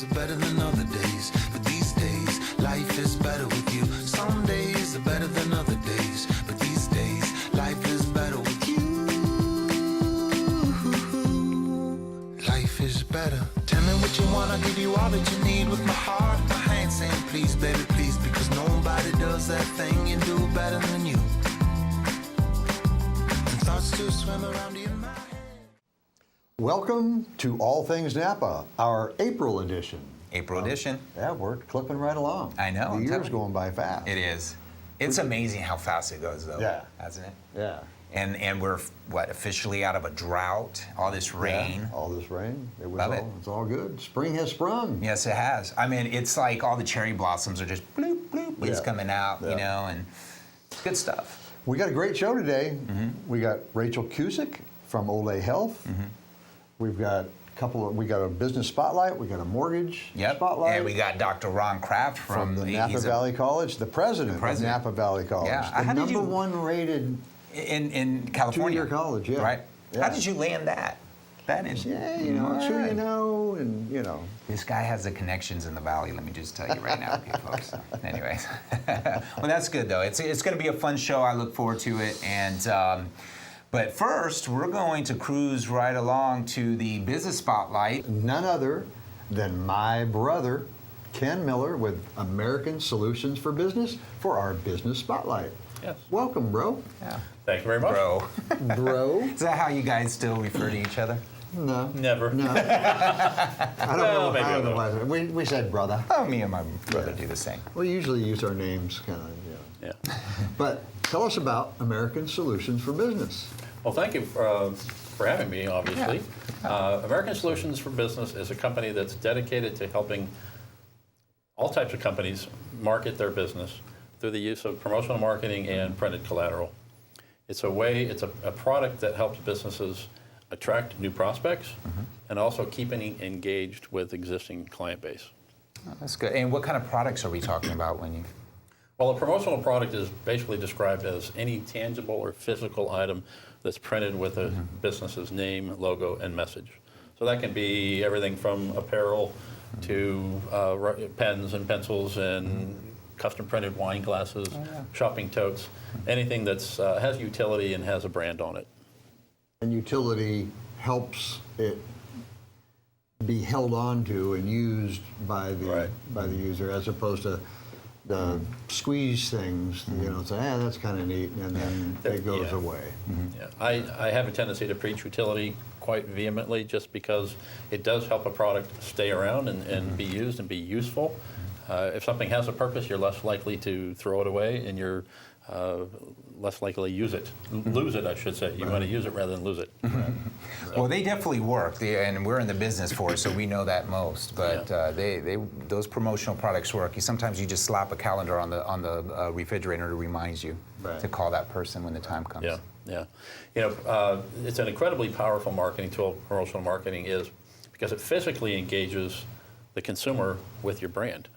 days are better than other days, but these days, life is better with you. Some days are better than other days, but these days, life is better with you. Life is better. Tell me what you want, I'll give you all that you need with my heart and my hand saying please, baby, please, because nobody does that thing you do better than you. And thoughts to swim around in my head. Welcome to All Things Napa, our April edition. April edition. Yeah, we're clipping right along. I know. The year's going by fast. It is. It's amazing how fast it goes, though. Yeah. Hasn't it? Yeah. And we're, officially out of a drought, all this rain. Yeah, all this rain. Love it. It's all good. Spring has sprung. Yes, it has. I mean, it's like all the cherry blossoms are just bloop, bloop, leaves coming out, you know, and it's good stuff. We got a great show today. We got Rachel Cusick from OLE Health. We've got we got a business spotlight, we got a mortgage spotlight. And we got Dr. Ron Kraft from the Napa Valley College, the president of Napa Valley College. Yeah. The number one rated in California. Two-year college, yeah. Right? Yeah. How did you land that? That is, you know, it's who you know, and you know. This guy has the connections in the valley. Let me just tell you right now, okay, folks. Anyways, well, that's good though. It's going to be a fun show. I look forward to it. And but first, we're going to cruise right along to the business spotlight. None other than my brother, Ken Miller, with American Solutions for Business for our business spotlight. Yes. Welcome, bro. Yeah. Thank you very much. Bro. Bro. Is that how you guys still refer to each other? No. Never. No. I don't know why. We said brother. Oh, me and my brother do the same. We usually use our names kind of, Yeah. But tell us about American Solutions for Business. Well, thank you for having me, obviously. American Solutions for Business is a company that's dedicated to helping all types of companies market their business through the use of promotional marketing and printed collateral. It's a product that helps businesses attract new prospects and also keeping engaged with existing client base. Oh, that's good. And what kind of products are we talking about when you... Well, a promotional product is basically described as any tangible or physical item that's printed with a business's name, logo, and message. So that can be everything from apparel to pens and pencils and custom printed wine glasses, shopping totes, anything that's has utility and has a brand on it. And utility helps it be held on to and used by the user, as opposed to the squeeze things, you know, say, that's kind of neat, and then it goes away. Yeah. I have a tendency to preach utility quite vehemently just because it does help a product stay around and be used and be useful. If something has a purpose, you're less likely to throw it away, and you're less likely to use it. Lose it, I should say. You want to use it rather than lose it. Well, they definitely work, and we're in the business for it, so we know that most. But those promotional products work. Sometimes you just slap a calendar on the refrigerator to remind you to call that person when the time comes. Yeah, yeah. You know, it's an incredibly powerful marketing tool. Promotional marketing is because it physically engages the consumer with your brand.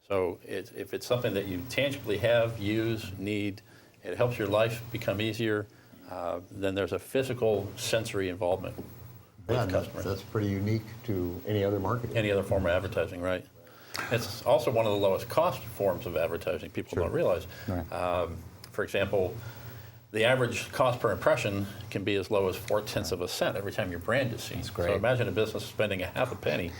So if it's something that you tangibly have, use, need, it helps your life become easier, then there's a physical sensory involvement with the customer. That's pretty unique to any other marketing. Any other form of advertising, right? It's also one of the lowest cost forms of advertising people don't realize. Right. For example, the average cost per impression can be as low as 0.4 of a cent every time your brand is seen. That's great. So imagine a business spending a half a penny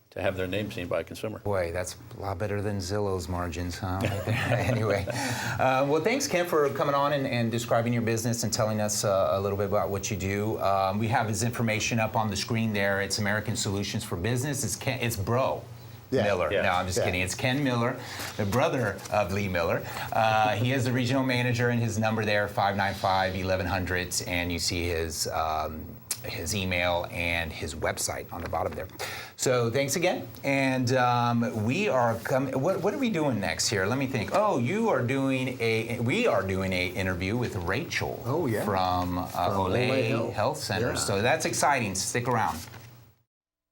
to have their name seen by a consumer. Boy, that's a lot better than Zillow's margins, huh? Right there. Anyway, well, thanks, Ken, for coming on and describing your business and telling us a little bit about what you do. We have his information up on the screen there. It's American Solutions for Business. It's Bro. Miller. Yeah. No, I'm just kidding. It's Ken Miller, the brother of Lee Miller. He is the regional manager, and his number there, 595-1100, and you see his email and his website on the bottom there. So thanks again, and we are coming. What are we doing next here? Let me think. Oh, we are doing a interview with Rachel. Oh, yeah. From OLE Health Center. Yeah. So that's exciting. Stick around.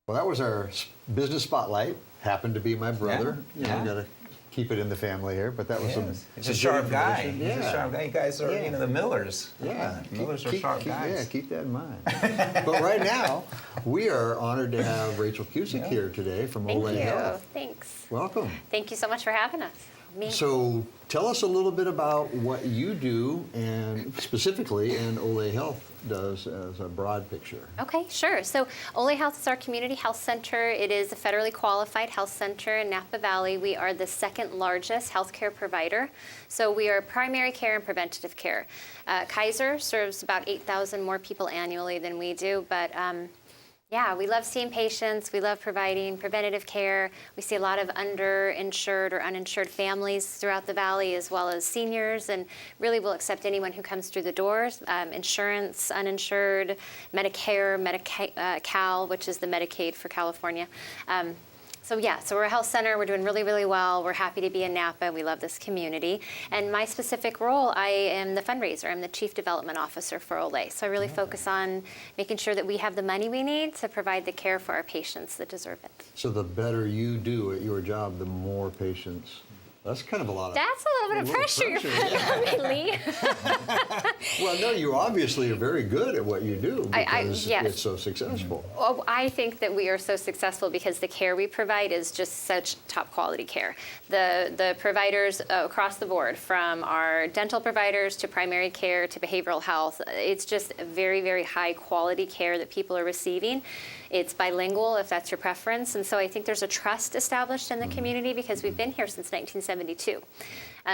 Well, that was our business spotlight. Happened to be my brother. Yeah. You know, got a keep it in the family here, but that was some. He's some a good sharp guy. information. He's a sharp guy. You guys are, Yeah. the Millers. Yeah, Millers are sharp guys. Yeah, keep that in mind. But right now, we are honored to have Rachel Cusick here today from Thank OLE you. Health. Thanks. Welcome. Thank you so much for having us. So tell us a little bit about what you do, and specifically, and OLE Health does as a broad picture. Okay, sure. So OLE Health is our community health center. It is a federally qualified health center in Napa Valley. We are the second largest healthcare provider. So we are primary care and preventative care. Kaiser serves about 8,000 more people annually than we do, but yeah, we love seeing patients. We love providing preventative care. We see a lot of underinsured or uninsured families throughout the valley, as well as seniors, and really will accept anyone who comes through the doors. Insurance, uninsured, Medicare, Medi-Cal, which is the Medicaid for California. So we're a health center. We're doing really, really well. We're happy to be in Napa. We love this community. And my specific role, I am the fundraiser. I'm the Chief Development Officer for OLE. So I really focus on making sure that we have the money we need to provide the care for our patients that deserve it. So the better you do at your job, the more patients. That's kind of a lot of. That's a little bit of pressure you're putting on me, Lee. Well, no, you obviously are very good at what you do because yes. it's so successful. Well, I think that we are so successful because the care we provide is just such top quality care. The providers across the board, from our dental providers to primary care to behavioral health, it's just very, very high quality care that people are receiving. It's bilingual, if that's your preference. And so I think there's a trust established in the community because we've been here since 1972.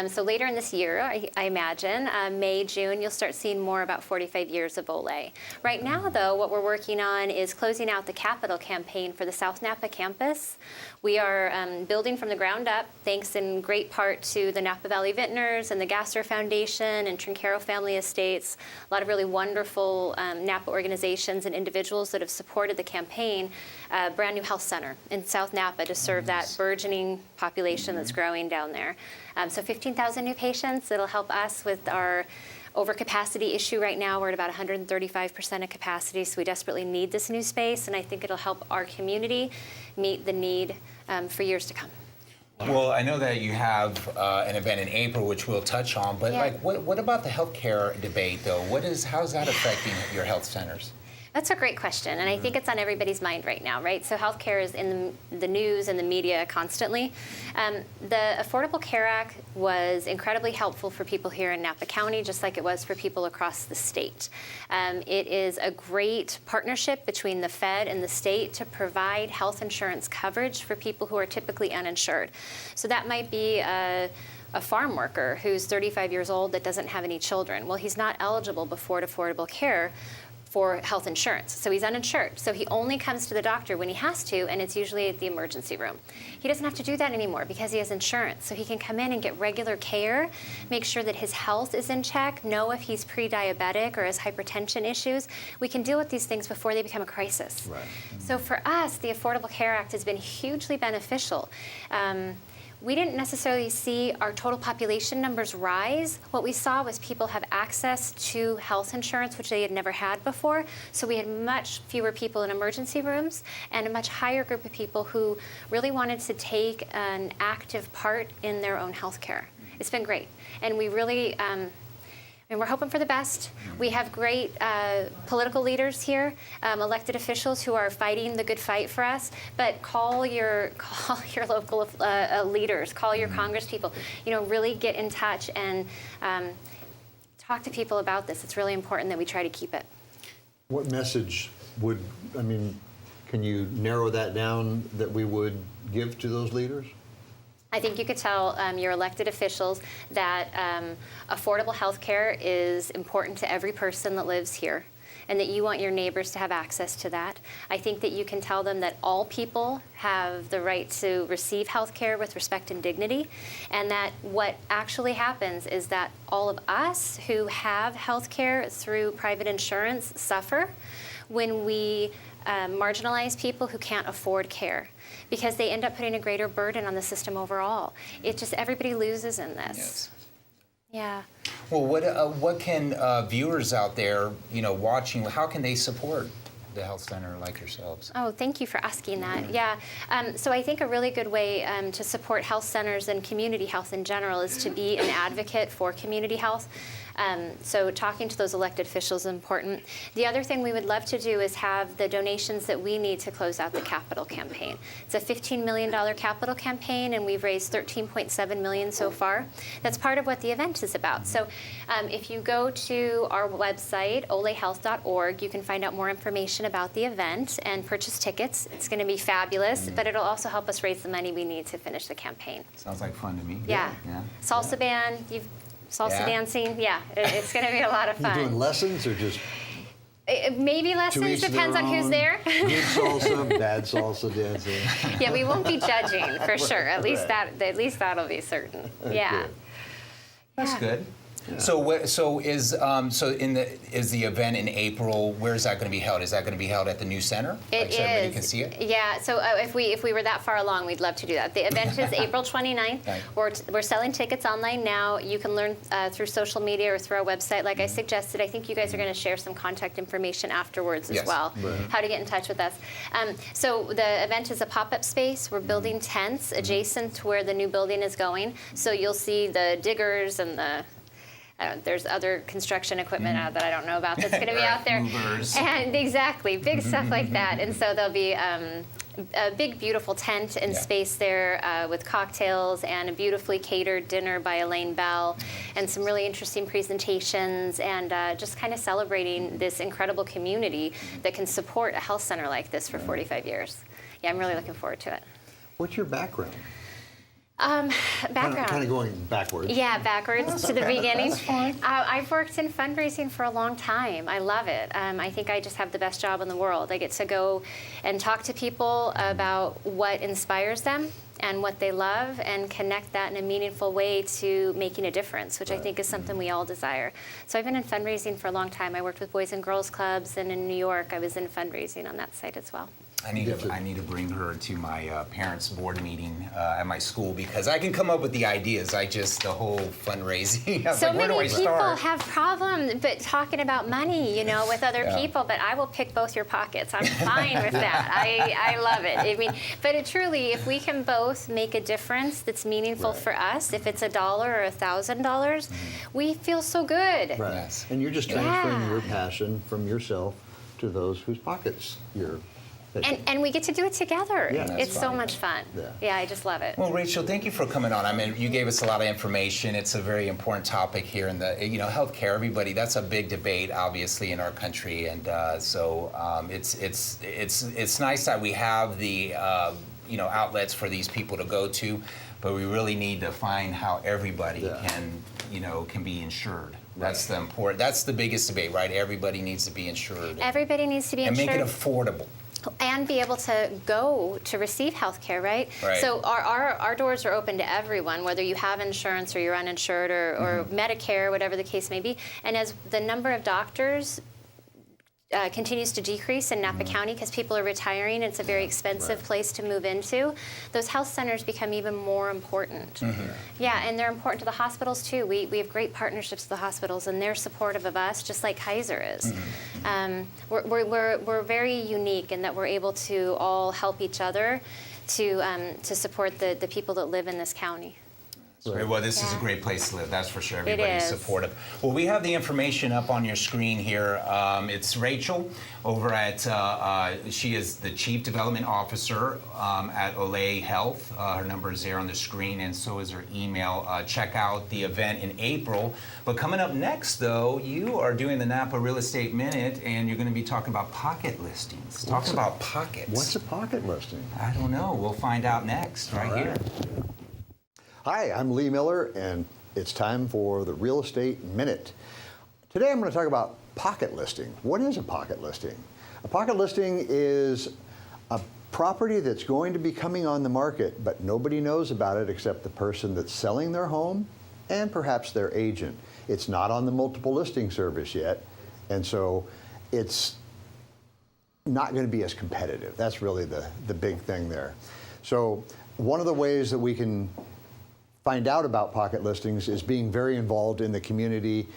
So later in this year, I imagine, May, June, you'll start seeing more about 45 years of OLE. Right now, though, what we're working on is closing out the capital campaign for the South Napa campus. We are building from the ground up, thanks in great part to the Napa Valley Vintners and the Gasser Foundation and Trinchero Family Estates, a lot of really wonderful Napa organizations and individuals that have supported the campaign, a brand new health center in South Napa to serve that burgeoning population that's growing down there. So 15,000 new patients. It'll help us with our overcapacity issue right now. We're at about 135% of capacity, so we desperately need this new space, and I think it'll help our community meet the need for years to come. Well, I know that you have an event in April, which we'll touch on, but Yeah. what about the healthcare debate, though? How's that affecting your health centers? That's a great question, and I think it's on everybody's mind right now, right? So healthcare is in the news and the media constantly. The Affordable Care Act was incredibly helpful for people here in Napa County, just like it was for people across the state. It is a great partnership between the Fed and the state to provide health insurance coverage for people who are typically uninsured. So that might be a farm worker who's 35 years old that doesn't have any children. Well, he's not eligible before affordable care for health insurance. So he's uninsured. So he only comes to the doctor when he has to, and it's usually at the emergency room. He doesn't have to do that anymore because he has insurance. So he can come in and get regular care, make sure that his health is in check, know if he's pre-diabetic or has hypertension issues. We can deal with these things before they become a crisis. Right. So for us, the Affordable Care Act has been hugely beneficial. We didn't necessarily see our total population numbers rise. What we saw was people have access to health insurance, which they had never had before. So we had much fewer people in emergency rooms and a much higher group of people who really wanted to take an active part in their own health care. It's been great. And we really, and we're hoping for the best. We have great political leaders here, elected officials who are fighting the good fight for us. But call your local leaders, call your congresspeople. Really get in touch and talk to people about this. It's really important that we try to keep it. What message can you narrow that down that we would give to those leaders? I think you could tell your elected officials that affordable health care is important to every person that lives here and that you want your neighbors to have access to that. I think that you can tell them that all people have the right to receive health care with respect and dignity, and that what actually happens is that all of us who have health care through private insurance suffer when we marginalize people who can't afford care, because they end up putting a greater burden on the system overall. Everybody loses in this. Yes. Yeah. Well, what can viewers out there, watching, how can they support the health center like yourselves? Oh, thank you for asking that. Yeah. So I think a really good way to support health centers and community health in general is to be an advocate for community health. So talking to those elected officials is important. The other thing we would love to do is have the donations that we need to close out the capital campaign. It's a $15 million capital campaign, and we've raised $13.7 million so far. That's part of what the event is about. So if you go to our website, OLEHealth.org, you can find out more information about the event and purchase tickets. It's going to be fabulous, but it'll also help us raise the money we need to finish the campaign. Sounds like fun to me. Yeah. Salsa band, salsa dancing. Yeah, it's going to be a lot of You fun. doing lessons or just maybe to lessons, each depends their on who's own? there. Good salsa, bad salsa dancing. Yeah, we won't be judging for sure. At least Right. that'll be certain. Yeah. Good. That's Yeah. good. So is the event in April? Where is that going to be held? Is that going to be held at the new center? It so everybody is. can see it? Yeah, so if we were that far along, we'd love to do that. The event is April 29th. Right. We're selling tickets online now. You can learn through social media or through our website. Like I suggested, I think you guys are going to share some contact information afterwards as Yes. well, Right. how to get in touch with us. So the event is a pop-up space. We're building tents adjacent to where the new building is going. So you'll see the diggers and there's other construction equipment that I don't know about that's going to be Right. out there. Movers. And exactly, big stuff like that. And so there'll be a big, beautiful tent and Yeah. space there with cocktails and a beautifully catered dinner by Elaine Bell and some really interesting presentations and just kind of celebrating this incredible community that can support a health center like this for 45 years. Yeah, I'm really looking forward to it. What's your background? Background. Kind of going backwards. Yeah, backwards to the beginning. I've worked in fundraising for a long time. I love it. I think I just have the best job in the world. I get to go and talk to people about what inspires them and what they love and connect that in a meaningful way to making a difference, which I think is something we all desire. So I've been in fundraising for a long time. I worked with Boys and Girls Clubs, and in New York, I was in fundraising on that side as well. I need to bring her to my parents' board meeting at my school because I can come up with the ideas. The whole fundraising. So like, where do many I people start? have problems but talking about money, with other Yeah. people, but I will pick both your pockets. I'm fine with that. I love it. I mean, but it truly, if we can both make a difference that's meaningful Right. for us, if it's $1 or $1,000, we feel so good. Right. Yes. And you're just transferring Yeah. your passion from yourself to those whose pockets you're taking. And we get to do it together. Yeah, that's it's so fun. much fun. Yeah. I just love it. Well, Rachel, thank you for coming on. I mean, you gave us a lot of information. It's a very important topic here in the, healthcare. Everybody, that's a big debate, obviously, in our country, and it's nice that we have the outlets for these people to go to, but we really need to find how everybody can be insured. That's that's the biggest debate, right? Everybody needs to be insured. Everybody needs to be and insured. make it affordable. And be able to go to receive health care, right? Right. So our doors are open to everyone, whether you have insurance or you're uninsured or Medicare, whatever the case may be. And as the number of doctors continues to decrease in Napa County because people are retiring, it's a very expensive place to move into, those health centers become even more important. Yeah, and they're important to the hospitals too. We have great partnerships with the hospitals, and they're supportive of us, just like Kaiser is. We're very unique in that we're able to all help each other to support the people that live in this county. Right. Well, this is a Yeah. great place to live, that's for sure. Everybody's is. supportive. Well, we have the information up on your screen here. It's Rachel over at, she is the Chief Development Officer at OLE Health. Her number is there on the screen, and so is her email. Check out the event in April. But coming up next, though, you are doing the Napa Real Estate Minute, and you're going to be talking about pocket listings. Talking about pockets. What's a pocket listing? I don't know. We'll find out next, right here. Hi, I'm Lee Miller, and it's time for the Real Estate Minute. Today I'm going to talk about pocket listing. What is a pocket listing? A pocket listing is a property that's going to be coming on the market, but nobody knows about it except the person that's selling their home and perhaps their agent. It's not on the multiple listing service yet, and so it's not going to be as competitive. That's really the big thing there. So one of the ways that we can find out about pocket listings is being very involved in the community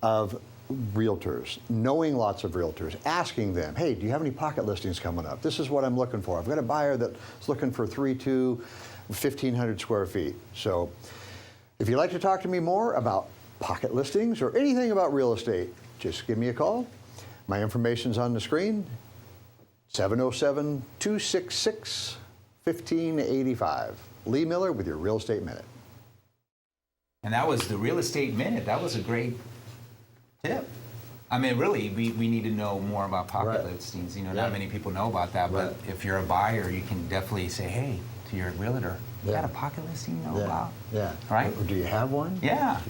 of realtors, knowing lots of realtors, asking them, hey, do you have any pocket listings coming up? This is what I'm looking for. I've got a buyer that's looking for 3.2, 1,500 square feet. So if you'd like to talk to me more about pocket listings or anything about real estate, just give me a call. My information's on the screen, 707-266-1585. Lee Miller with your Real Estate Minute. And that was the Real Estate Minute. That was a great tip. I mean, really, we need to know more about pocket listings. You know, not many people know about that, but if you're a buyer, you can definitely say, hey, to your realtor, you got a pocket listing you know about? Yeah. Right? Or do you have one? Yeah.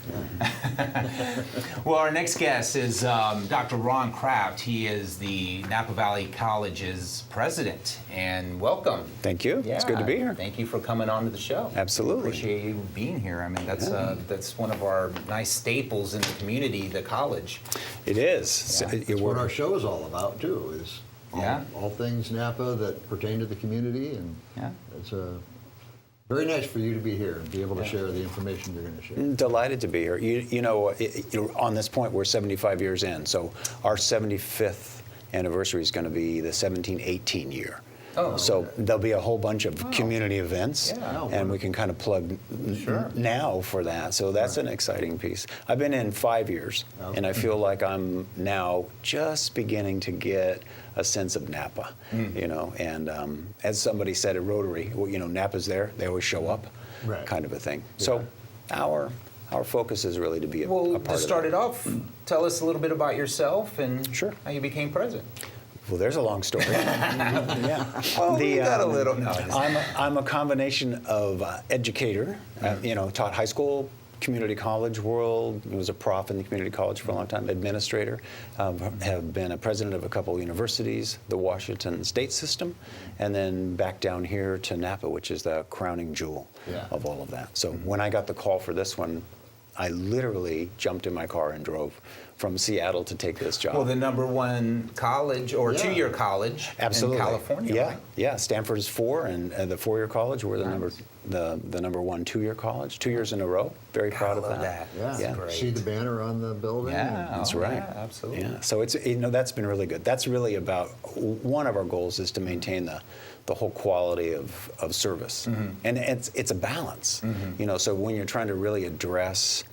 Well, our next guest is Dr. Ron Kraft. He is the Napa Valley College's president. And welcome. Thank you. Yeah. It's good to be here. Thank you for coming on to the show. Absolutely. Appreciate you being here. I mean, that's one of our nice staples in the community, the college. It is. Yeah. That's what our show is all about, too, is all things Napa that pertain to the community. And it's very nice for you to be here and be able to share the information you're going to share. Delighted to be here. You know, on this point, we're 75 years in, so our 75th anniversary is going to be the 17-18 year. Oh, so there'll be a whole bunch of community events, and we can kind of plug now for that. So that's an exciting piece. I've been in 5 years, and I feel like I'm now just beginning to get a sense of Napa, you know. And as somebody said at Rotary, well, you know, Napa's there; they always show up, kind of a thing. So our focus is really to be a part of it. Well, to start it off, tell us a little bit about yourself and how you became president. Well, there's a long story. Oh, we got a little. No, I'm a combination of educator. You know, taught high school, community college world. Was a prof in the community college for a long time. Administrator. Have been a president of a couple universities, the Washington State system, and then back down here to Napa, which is the crowning jewel of all of that. So when I got the call for this one, I literally jumped in my car and drove from Seattle to take this job. Well, the #1 college or two-year college in California, right? Yeah. Stanford is 4, and the 4-year college. We're the number 1 2-year college, 2 years in a row. Very proud of that. Yeah. Great. See the banner on the building? Yeah, that's right. Yeah, absolutely. Yeah. So it's that's been really good. That's really about one of our goals is to maintain the whole quality of service, and it's a balance. You know, so when you're trying to really address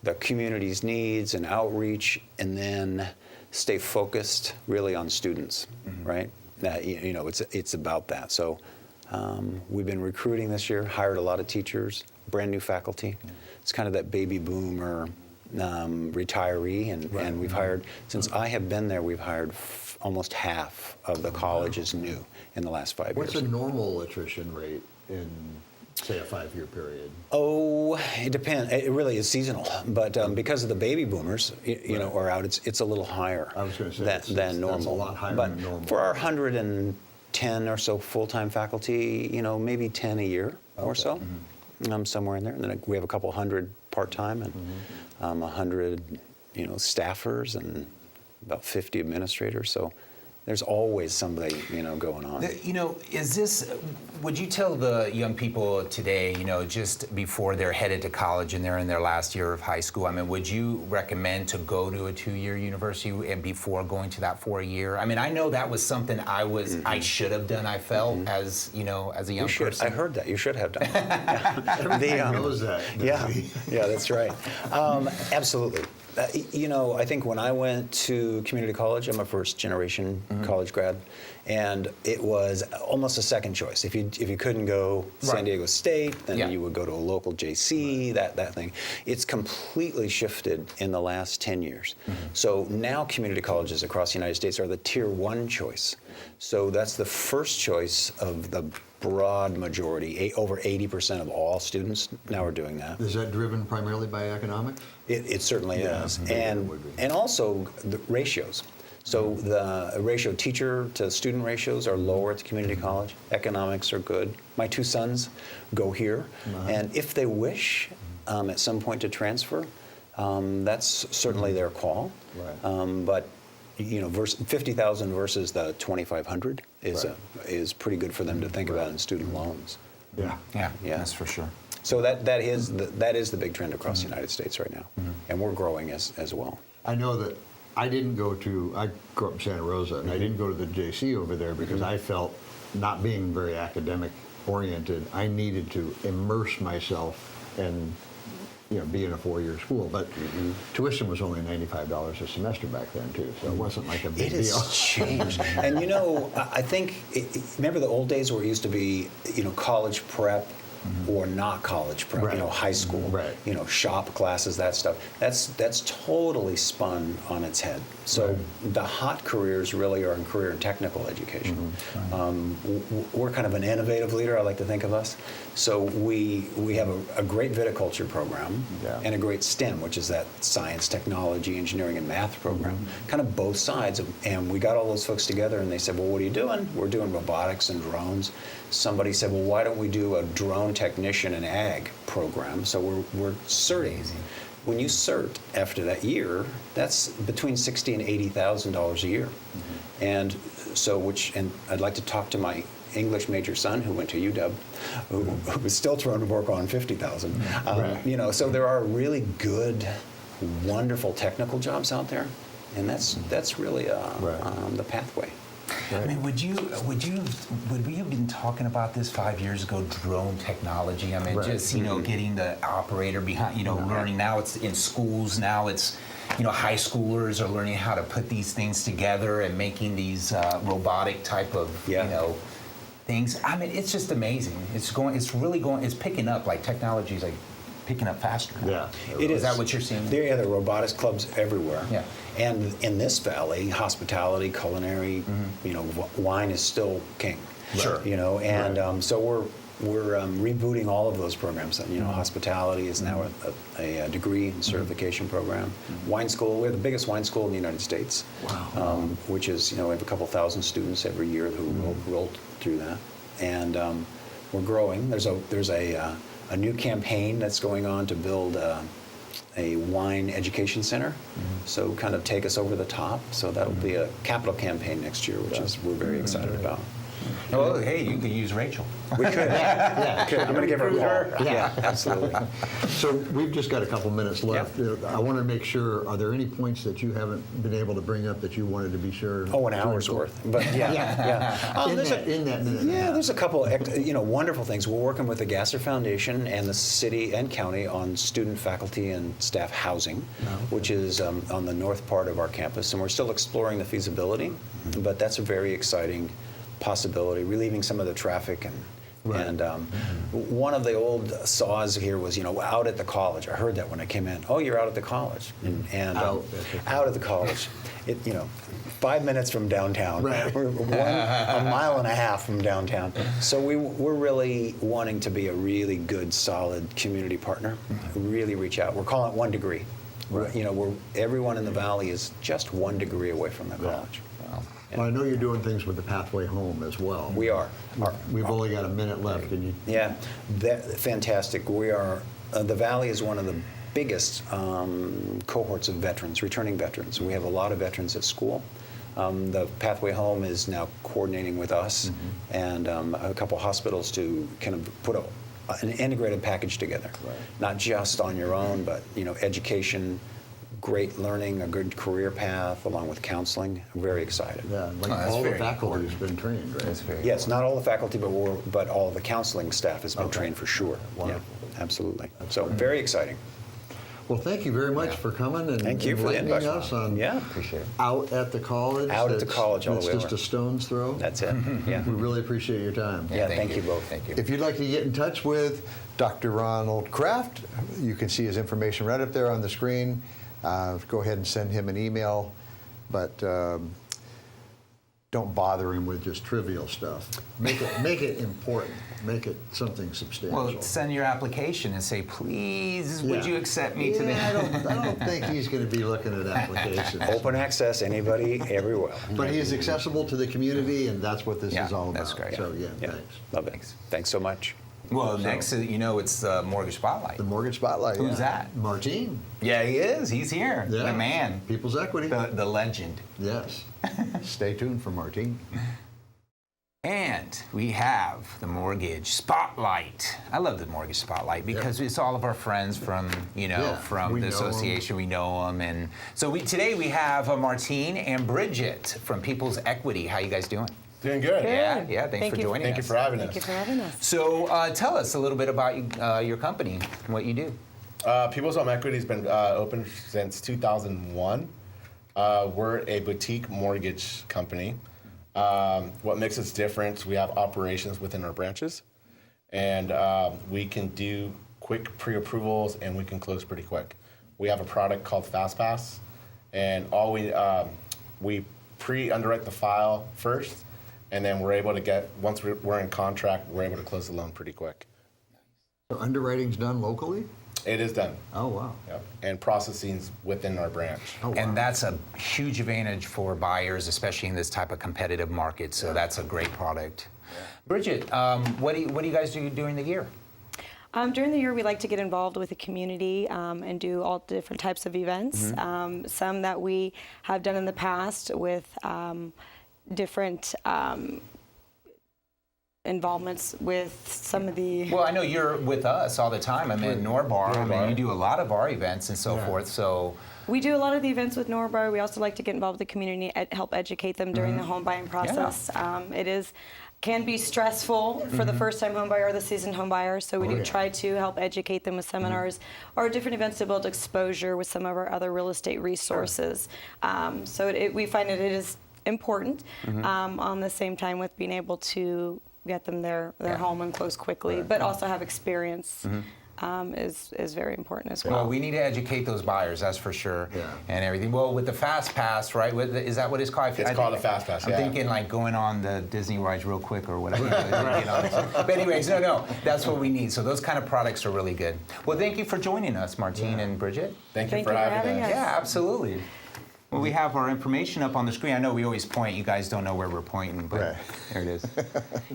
the community's needs and outreach, and then stay focused really on students, right? You know, it's about that. So we've been recruiting this year, hired a lot of teachers, brand new faculty. It's kind of that baby boomer retiree, and we've hired, since I have been there, we've hired almost half of the college is new in the last 5 years. What's a normal attrition rate in, say, a 5-year period? Oh, it depends. It really is seasonal, but because of the baby boomers, you know, are out, it's a little higher. I was going to say than normal. That's a lot higher but than normal. For our 110 or so full-time faculty, you know, maybe 10 a year or so, somewhere in there. And then we have a couple hundred part-time and 100, you know, staffers and about 50 administrators. So there's always somebody, you know, going on. You know, would you tell the young people today, you know, just before they're headed to college and they're in their last year of high school, I mean, would you recommend to go to a 2-year university and before going to that 4-year? I mean, I know that was something I should have done, I felt, as, you know, as a young person. I heard that. You should have done that. Everybody knows that. Yeah, that's right. Absolutely. You know, I think when I went to community college, I'm a first-generation college grad, and it was almost a second choice. If you couldn't go San Diego State, then you would go to a local JC, that thing. It's completely shifted in the last 10 years. So now community colleges across the United States are the Tier 1 choice. So that's the first choice of the broad majority. Over 80% of all students now are doing that. Is that driven primarily by economics? It certainly is, and also the ratios. So the ratio teacher to student ratios are lower at the community college. Economics are good. My 2 sons go here, and if they wish at some point to transfer, that's certainly their call. But you know, 50,000 versus the 2,500 is pretty good for them to think about in student loans. Yeah, that's for sure. So that is the big trend across the United States right now, and we're growing as well. I know that I grew up in Santa Rosa, and I didn't go to the JC over there because I felt, not being very academic oriented, I needed to immerse myself and be in a 4-year school. But tuition was only $95 a semester back then too, so it wasn't like a big deal. It has changed. And I think, remember the old days where it used to be, college prep or not college prep, Right. High school, Right. Shop classes, that stuff. That's totally spun on its head. So the hot careers really are in career and technical education. We're kind of an innovative leader, I like to think of us. So we have a great viticulture program and a great STEM, which is that science, technology, engineering, and math program. Kind of both sides. And we got all those folks together and they said, well, what are you doing? We're doing robotics and drones. Somebody said, well, why don't we do a drone technician and ag program? So we're certing. When you cert after that year, that's between $60,000 and $80,000 a year. And so, and I'd like to talk to my English major son who went to UW, who was still trying to work on $50,000. So there are really good, wonderful technical jobs out there, and that's really the pathway. I mean, would we have been talking about this 5 years ago? Drone technology. I mean, just getting the operator behind. Learning now. It's in schools now. It's high schoolers are learning how to put these things together and making these robotic type of things. I mean, it's just amazing. It's picking up. Like technology is like picking up faster now. Yeah, it is. Is that what you're seeing? There are robotics clubs everywhere. Yeah. And in this valley, hospitality, culinary, wine is still king. Sure. And so we're rebooting all of those programs. Hospitality is now a degree and certification program. Wine school, we're the biggest wine school in the United States. Wow. Which is, we have a couple thousand students every year who roll through that. And we're growing. There's a new campaign that's going on to build a wine education center, so kind of take us over the top. So that'll be a capital campaign next year, which we're very excited about. Oh, hey, you could use Rachel. We could. Yeah. I'm going to give her a call. Yeah, absolutely. So we've just got a couple minutes left. I want to make sure, are there any points that you haven't been able to bring up that you wanted to be sure? Oh, an hour's worth. But yeah. In that minute. Yeah, there's a couple, wonderful things. We're working with the Gasser Foundation and the city and county on student, faculty, and staff housing, which is on the north part of our campus. And we're still exploring the feasibility, but that's a very exciting possibility, relieving some of the traffic. And one of the old saws here was, out at the college. I heard that when I came in. Oh, you're out at the college. And out at the college. 5 minutes from downtown. Right. We're a mile and a half from downtown. So we're really wanting to be a really good, solid community partner. Really reach out. We're calling it 1 degree. Right. Everyone in the valley is just 1 degree away from the college. Well, I know you're doing things with the Pathway Home as well. We are. We've only got a minute left. Can you? Yeah, fantastic. We are. The Valley is one of the biggest cohorts of veterans, returning veterans. We have a lot of veterans at school. The Pathway Home is now coordinating with us and a couple hospitals to kind of put an integrated package together. Right. Not just on your own, but education, great learning, a good career path, along with counseling. I'm very excited. Yeah, all the faculty has been trained, right? That's very Yes, not all the faculty, but all the counseling staff has been trained for sure. Wonderful. Yeah, absolutely. So very exciting. Well, thank you very much for coming and Thank you for the enlightening invite. us on Appreciate it. Out at the college. Out at the college all the way It's just over. a stone's throw. That's it. Yeah. We really appreciate your time. Yeah, thank you both. Thank you. If you'd like to get in touch with Dr. Ronald Kraft, you can see his information right up there on the screen. Go ahead and send him an email, but don't bother him with just trivial stuff. Make it important. Make it something substantial. Well, send your application and say, please, would you accept me to the... I don't think he's going to be looking at applications. Open access, anybody, everywhere. But he is accessible to the community, and that's what this Yeah, is all about. that's great. So, yeah, Yeah, thanks. love it. Thanks so much. Well, next, it's the Mortgage Spotlight. The Mortgage Spotlight. Who's yeah. that? Martine. Yeah, he is. He's here. Yeah. The man. People's Equity. The legend. Yes. Stay tuned for Martine. And we have the Mortgage Spotlight. I love the Mortgage Spotlight because it's all of our friends from, from the association. We know them. And so today we have Martine and Bridget from People's Equity. How you guys doing? Doing good. Yeah. Thanks for joining us. Thank you for having us. Thank you for having us. So tell us a little bit about your company and what you do. People's Home Equity has been open since 2001. We're a boutique mortgage company. What makes us different, we have operations within our branches, and we can do quick pre-approvals and we can close pretty quick. We have a product called FastPass, and we pre-underwrite the file first, and then we're able to once we're in contract, we're able to close the loan pretty quick. So underwriting's done locally? It is done. Oh, wow. Yep. And processing's within our branch. Oh, wow. And that's a huge advantage for buyers, especially in this type of competitive market. So that's a great product. Bridget, what do you guys do during the year? During the year, we like to get involved with the community and do all different types of events. Some that we have done in the past with different involvements with some of the... Well, I know you're with us all the time. I mean, Norbar. I mean, you do a lot of our events and so forth. So we do a lot of the events with Norbar. We also like to get involved with the community and help educate them during the home buying process. It can be stressful for the first-time home buyer or the seasoned home buyer, so we do try to help educate them with seminars or different events to build exposure with some of our other real estate resources. So we find that it is important on the same time with being able to get them their home and close quickly, but also have experience is very important as well. Well, we need to educate those buyers, that's for sure, and everything. Well, with the Fast Pass, right? Is that what it's called? It's called a Fast Pass, I'm thinking like going on the Disney rides real quick or whatever. But anyways, no, that's what we need. So those kind of products are really good. Well, thank you for joining us, Martine and Bridget. Thank you for having us. Yeah, absolutely. Well, we have our information up on the screen. I know we always point. You guys don't know where we're pointing, but there it is.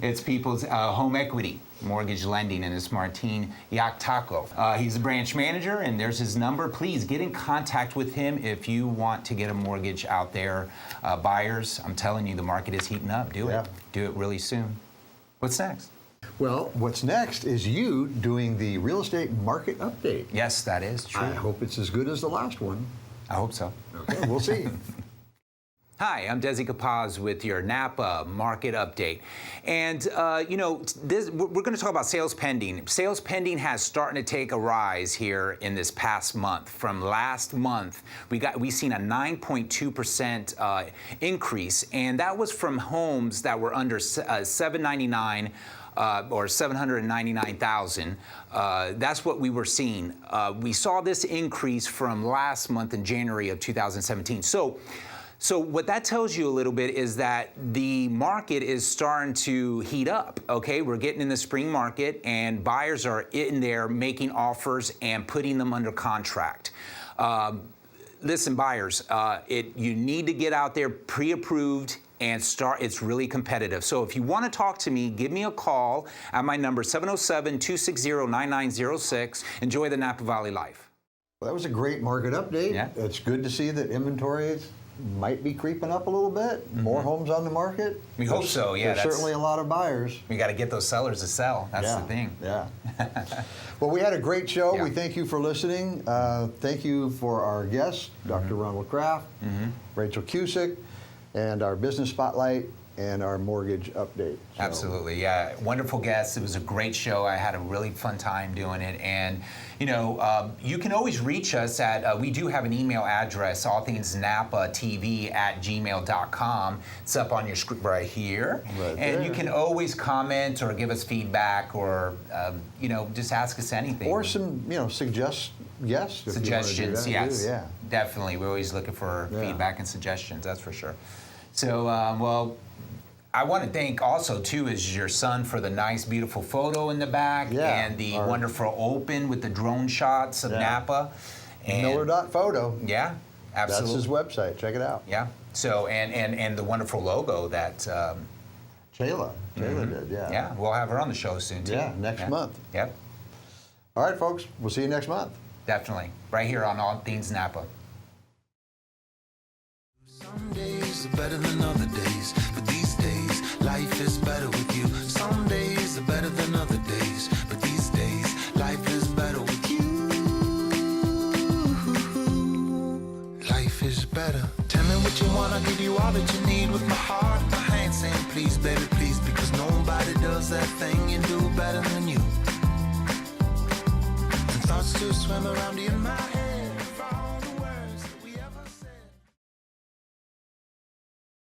It's People's Home Equity Mortgage Lending, and it's Martine Yactaco. He's the branch manager, and there's his number. Please get in contact with him if you want to get a mortgage out there. Buyers, I'm telling you, the market is heating up. Do it. Do it really soon. What's next? Well, what's next is you doing the real estate market update. Yes, that is true. I hope it's as good as the last one. I hope so. Okay, we'll see. Hi, I'm Desi Capaz with your Napa Market Update. And, we're going to talk about sales pending. Sales pending has starting to take a rise here in this past month. From last month, we seen a 9.2% increase, and that was from homes that were under $799,000 or $799,000. That's what we were seeing. We saw this increase from last month in January of 2017. So what that tells you a little bit is that the market is starting to heat up, okay? We're getting in the spring market, and buyers are in there making offers and putting them under contract. Listen, buyers, you need to get out there pre-approved and start. It's really competitive. So if you want to talk to me, give me a call at my number, 707-260-9906. Enjoy the Napa Valley life. Well, that was a great market update. Yeah. It's good to see that inventory might be creeping up a little bit. More homes on the market. We hope so, yeah. There's certainly a lot of buyers. We got to get those sellers to sell. That's the thing. Yeah. Well, we had a great show. Yeah. We thank you for listening. Thank you for our guests, Dr. Ronald Kraft, Rachel Cusick, and our business spotlight and our mortgage update. So. Absolutely, yeah. Wonderful guests. It was a great show. I had a really fun time doing it. And, you can always reach us at, we do have an email address, allthingsnapatv@gmail.com. It's up on your screen right here. Right and there. you can always comment or give us feedback or, just ask us anything. Or some, suggest guests. If Suggestions, you want to do that, yes. too. Yeah. Definitely. We're always looking for feedback and suggestions, that's for sure. So, I want to thank also, too, is your son for the nice, beautiful photo in the back and the wonderful open with the drone shots of Napa. And Miller.photo. Yeah, absolutely. That's his website. Check it out. Yeah. So, and the wonderful logo that... Shayla did, yeah. Yeah, we'll have her on the show soon, too. Yeah, next month. Yep. All right, folks. We'll see you next month. Definitely. Right here on All Things Napa. Some days are better than other days, but these days life life is better with you. Some days are better than other days, but these days, life is better with you. Life is better. Tell me what you want, I'll give you all that you need with my heart. My hand saying please, baby, please, because nobody does that thing you do better than you. And thoughts still swim around in my head.